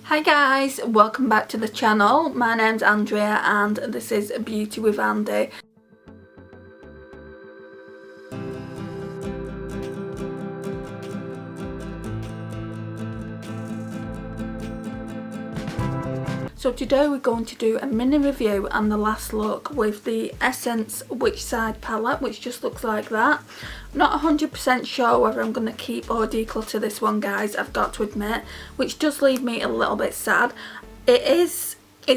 Hi guys, welcome back to the channel. My name's Andrea and this is Beauty with Andy. So today we're going to do a mini review and the last look with the Essence Which Side palette, which just looks like that. I'm not 100% sure whether I'm going to keep or declutter this one, guys, I've got to admit, which does leave me a little bit sad. It's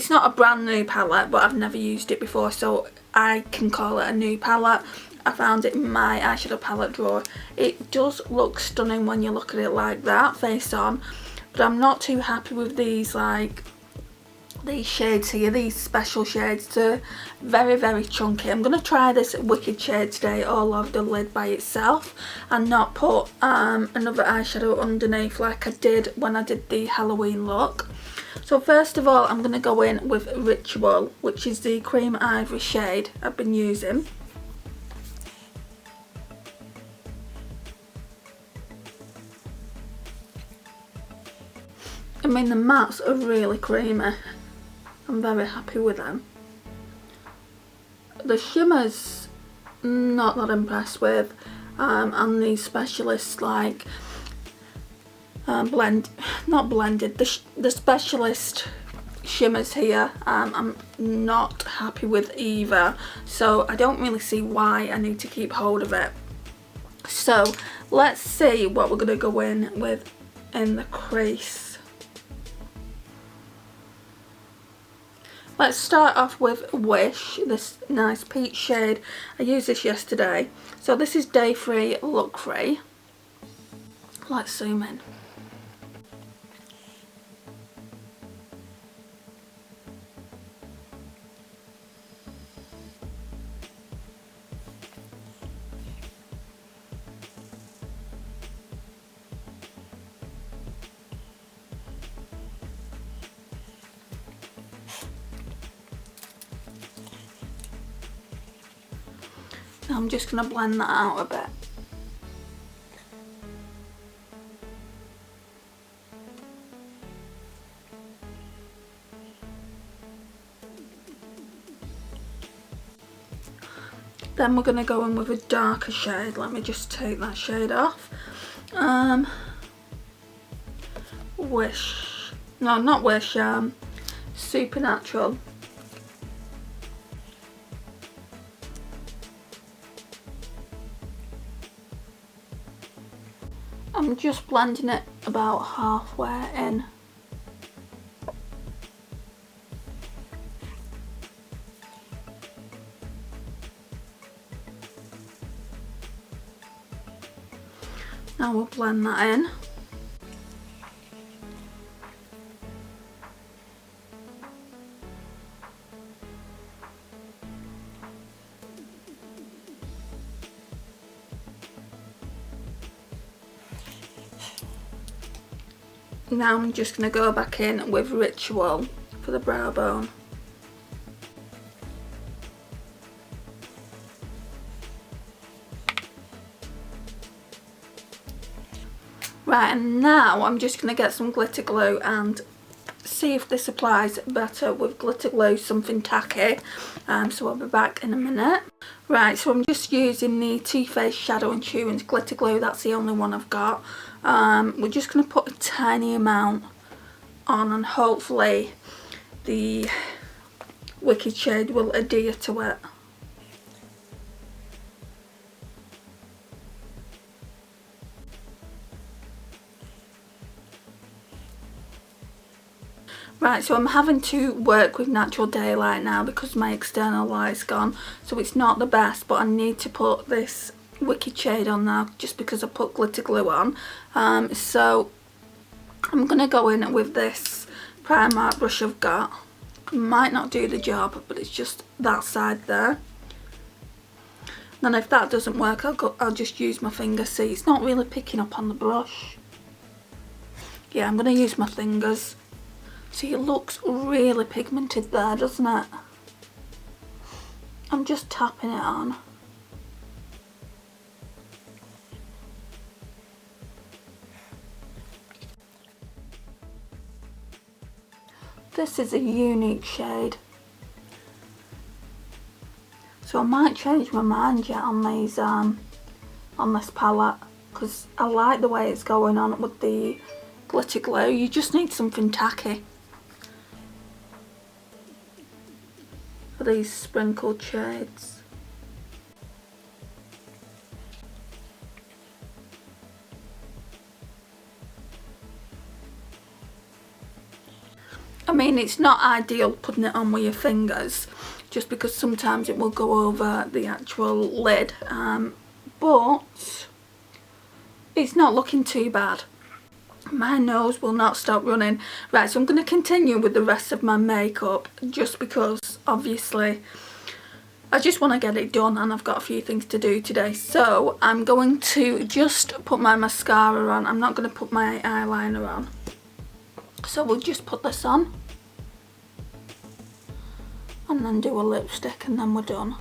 not a brand new palette, but I've never used it before, so I can call it a new palette. I found it in my eyeshadow palette drawer. It does look stunning when you look at it like that, face on, but I'm not too happy with these shades here, these special shades. They're very chunky. I'm going to try this Wicked shade today all over the lid by itself and not put another eyeshadow underneath like I did when I did the Halloween look. So first of all, I'm going to go in with Ritual, which is the cream ivory shade I've been using. I mean, the mattes are really creamy. I'm very happy with them. The shimmers, not that impressed with, and the specialist not blended, the specialist shimmers here, I'm not happy with either, so I don't really see why I need to keep hold of it. So let's see what we're going to go in with in the crease. Let's start off with Wish, this nice peach shade. I used this yesterday. So this is day 3, look free. Let's zoom in. Now I'm just going to blend that out a bit. Then we're going to go in with a darker shade. Let me just take that shade off. Wish. No, not Wish. Supernatural. I'm just blending it about halfway in. Now we'll blend that in. Now I'm just going to go back in with Ritual for the brow bone. Right, and now I'm just going to get some glitter glue and see if this applies better with glitter glue, something tacky. So I'll be back in a minute. Right, so I'm just using the Too Faced Shadow and Chewings glitter glue. That's the only one I've got. We're just going to put a tiny amount on and hopefully the Wicked shade will adhere to it. Right, so I'm having to work with natural daylight now because my external light's gone, so it's not the best, but I need to put this Wicked shade on now just because I put glitter glue on. So I'm going to go in with this Primark brush I've got. Might not do the job, but it's just that side there. Then if that doesn't work, I'll just use my finger. See, it's not really picking up on the brush. Yeah, I'm going to use my fingers. See, it looks really pigmented there, doesn't it? I'm just tapping it on. This is a unique shade. So I might change my mind yet on these, on this palette, because I like the way it's going on with the glitter glue. You just need something tacky for these sprinkled shades. I mean, it's not ideal putting it on with your fingers, just because sometimes it will go over the actual lid, but it's not looking too bad. My nose will not stop running. Right, so I'm going to continue with the rest of my makeup, just because obviously I just want to get it done and I've got a few things to do today. So I'm going to just put my mascara on. I'm not going to put my eyeliner on. So we'll just put this on and then do a lipstick and then we're done.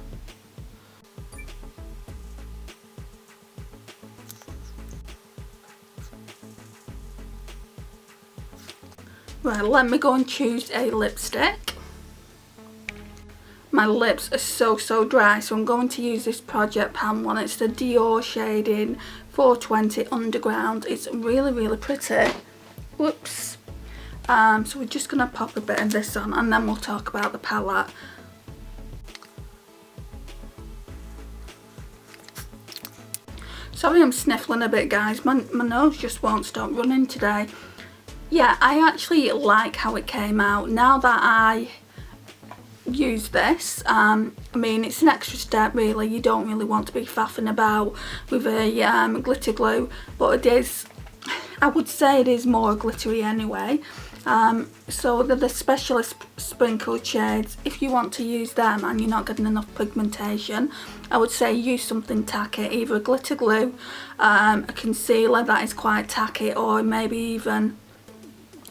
Right, let me go and choose a lipstick. My lips are so dry, so I'm going to use this Project Pan one. It's the Dior shade in 420 Underground. It's really pretty. Whoops. So we're just going to pop a bit of this on and then we'll talk about the palette. Sorry I'm sniffling a bit, guys. My nose just won't stop running today. Yeah, I actually like how it came out. Now that I use this, I mean, it's an extra step really. You don't really want to be faffing about with a glitter glue, but it is, I would say it is more glittery anyway. So the specialist sprinkled shades, if you want to use them and you're not getting enough pigmentation, I would say use something tacky, either a glitter glue, a concealer that is quite tacky, or maybe even,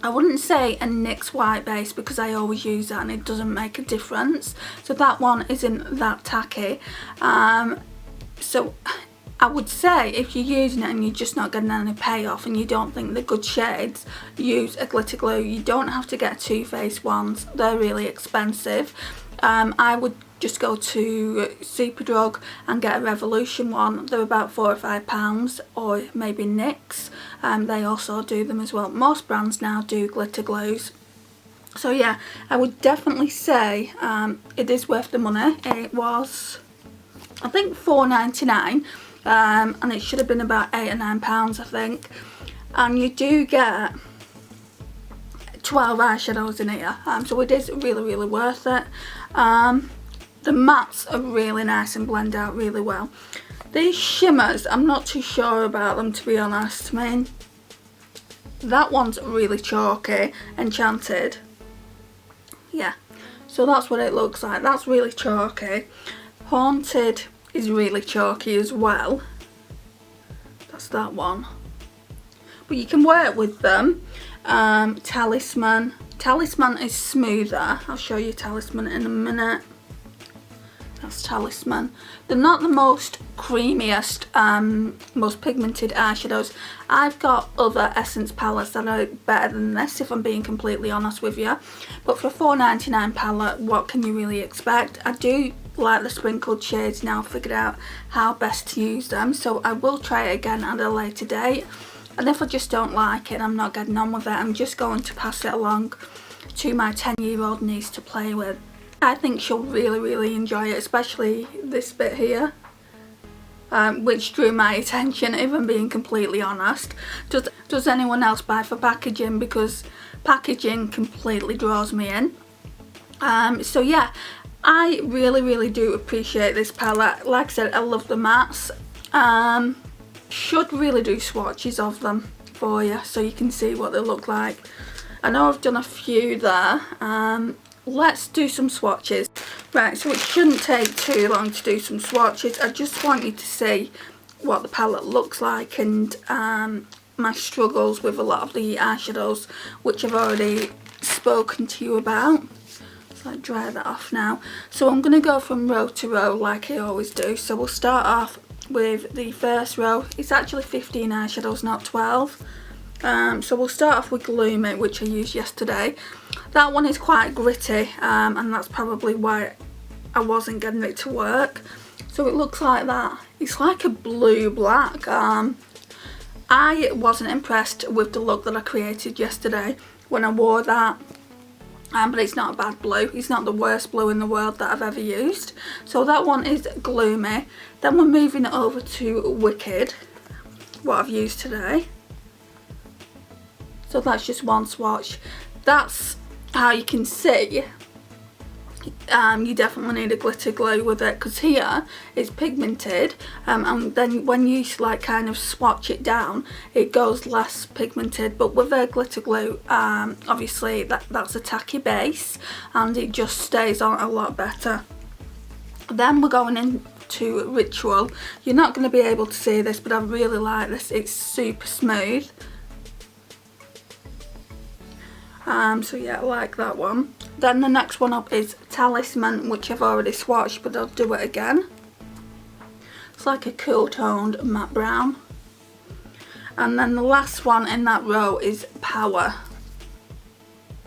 I wouldn't say a NYX white base because I always use that and it doesn't make a difference. So that one isn't that tacky. So I would say if you're using it and you're just not getting any payoff and you don't think they're good shades, use a glitter glue. You don't have to get Too Faced ones, they're really expensive. I would just go to Superdrug and get a Revolution one. They're about £4 or £5, or maybe NYX. They also do them as well. Most brands now do glitter glues. So yeah, I would definitely say it is worth the money. It was, I think, £4.99. And it should have been about £8 or £9, I think. And you do get 12 eyeshadows in here, so it is really worth it. The mattes are really nice and blend out really well. These shimmers, I'm not too sure about them, to be honest. I mean, that one's really chalky. Enchanted, yeah, so that's what it looks like. That's really chalky. Haunted is really chalky as well. That's that one. But you can work with them. Talisman is smoother. I'll show you Talisman in a minute. That's Talisman. They're not the most creamiest, most pigmented eyeshadows. I've got other Essence palettes that are better than this, if I'm being completely honest with you. But for a £4.99 palette, what can you really expect? I do like the sprinkled shades now. I've figured out how best to use them, so I will try it again at a later date. And if I just don't like it, I'm not getting on with it, I'm just going to pass it along to my 10-year-old niece to play with. I think she'll really enjoy it, especially this bit here, which drew my attention, if I'm being completely honest. Does anyone else buy for packaging? Because packaging completely draws me in. So yeah, I really do appreciate this palette. Like I said, I love the mattes. Should really do swatches of them for you so you can see what they look like. I know I've done a few there. Let's do some swatches. Right, so it shouldn't take too long to do some swatches. I just want you to see what the palette looks like and my struggles with a lot of the eyeshadows, which I've already spoken to you about. So I'll dry that off now. So I'm going to go from row to row like I always do. So we'll start off with the first row. It's actually 15 eyeshadows, not 12. So we'll start off with Gloomy, which I used yesterday. That one is quite gritty, and that's probably why I wasn't getting it to work. So it looks like that. It's like a blue black. I wasn't impressed with the look that I created yesterday when I wore that. But it's not a bad blue. It's not the worst blue in the world that I've ever used. So that one is Gloomy. Then we're moving over to Wicked, what I've used today. So that's just one swatch. That's how you can see you definitely need a glitter glue with it, because here it's pigmented, and then when you like kind of swatch it down it goes less pigmented, but with a glitter glue obviously that's a tacky base and it just stays on a lot better. Then we're going into Ritual. You're not going to be able to see this, but I really like this. It's super smooth. So yeah, I like that one. Then the next one up is Talisman, which I've already swatched, but I'll do it again. It's like a cool toned matte brown. And then the last one in that row is Power,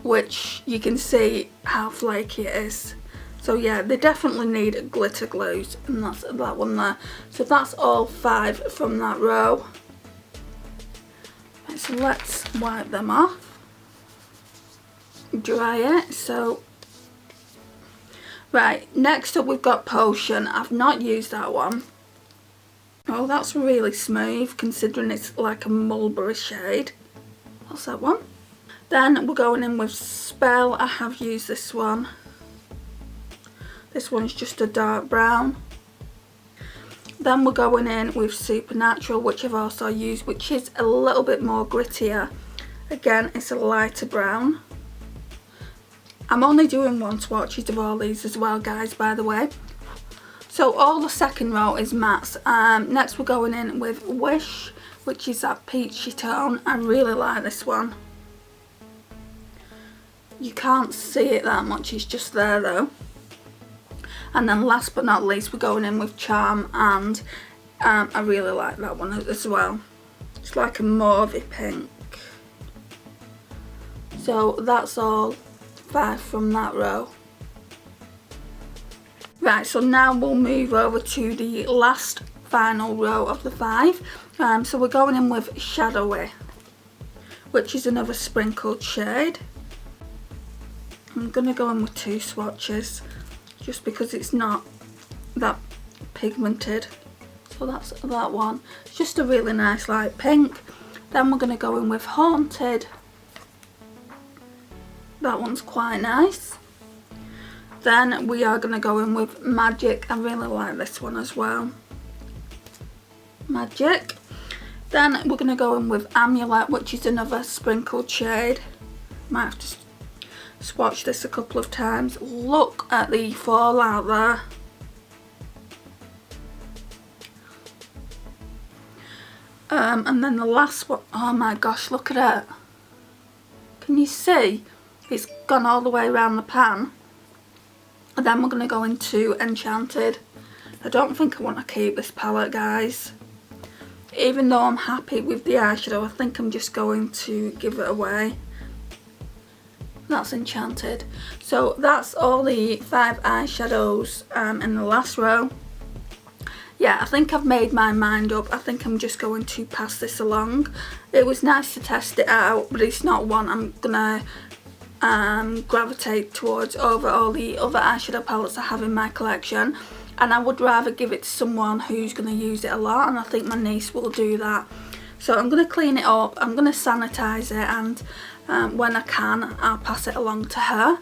which you can see how flaky it is. So yeah, they definitely need glitter glues, and that's that one there. So that's all 5 from that row. Right, so let's wipe them off. Dry it. So right, next up we've got Potion. I've not used that one. Oh, that's really smooth considering it's like a mulberry shade. What's that one? Then we're going in with Spell. I have used this one. This one's just a dark brown. Then we're going in with Supernatural, which I've also used, which is a little bit more grittier. Again, it's a lighter brown. I'm only doing one swatches of all these as well, guys, by the way. So all the second row is mattes. Next we're going in with Wish, which is that peachy tone. I really like this one. You can't see it that much, it's just there though. And then last but not least we're going in with Charm, and I really like that one as well. It's like a mauvey pink. So that's all 5 from that row. Right, so now we'll move over to the last final row of the 5. So we're going in with Shadowy, which is another sprinkled shade. I'm going to go in with 2 swatches just because it's not that pigmented. So that's that one. It's just a really nice light pink. Then we're going to go in with Haunted. That one's quite nice. Then we are going to go in with Magic. I really like this one as well. Magic. Then we're going to go in with Amulet, which is another sprinkled shade. Might have to swatch this a couple of times. Look at the fallout there. And then the last one, oh my gosh, look at it. Can you see? It's gone all the way around the pan. And then we're going to go into Enchanted. I don't think I want to keep this palette, guys. Even though I'm happy with the eyeshadow, I think I'm just going to give it away. That's Enchanted. So that's all the 5 eyeshadows in the last row. Yeah, I think I've made my mind up. I think I'm just going to pass this along. It was nice to test it out, but it's not one I'm gonna gravitate towards over all the other eyeshadow palettes I have in my collection. And I would rather give it to someone who's going to use it a lot, and I think my niece will do that. So I'm going to clean it up, I'm going to sanitize it, and when I can I'll pass it along to her.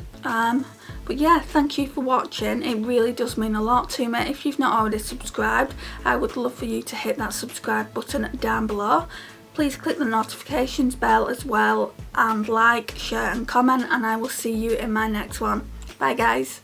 But yeah, thank you for watching. It really does mean a lot to me. If you've not already subscribed, I would love for you to hit that subscribe button down below. Please click the notifications bell as well, and like, share and comment, and I will see you in my next one. Bye guys.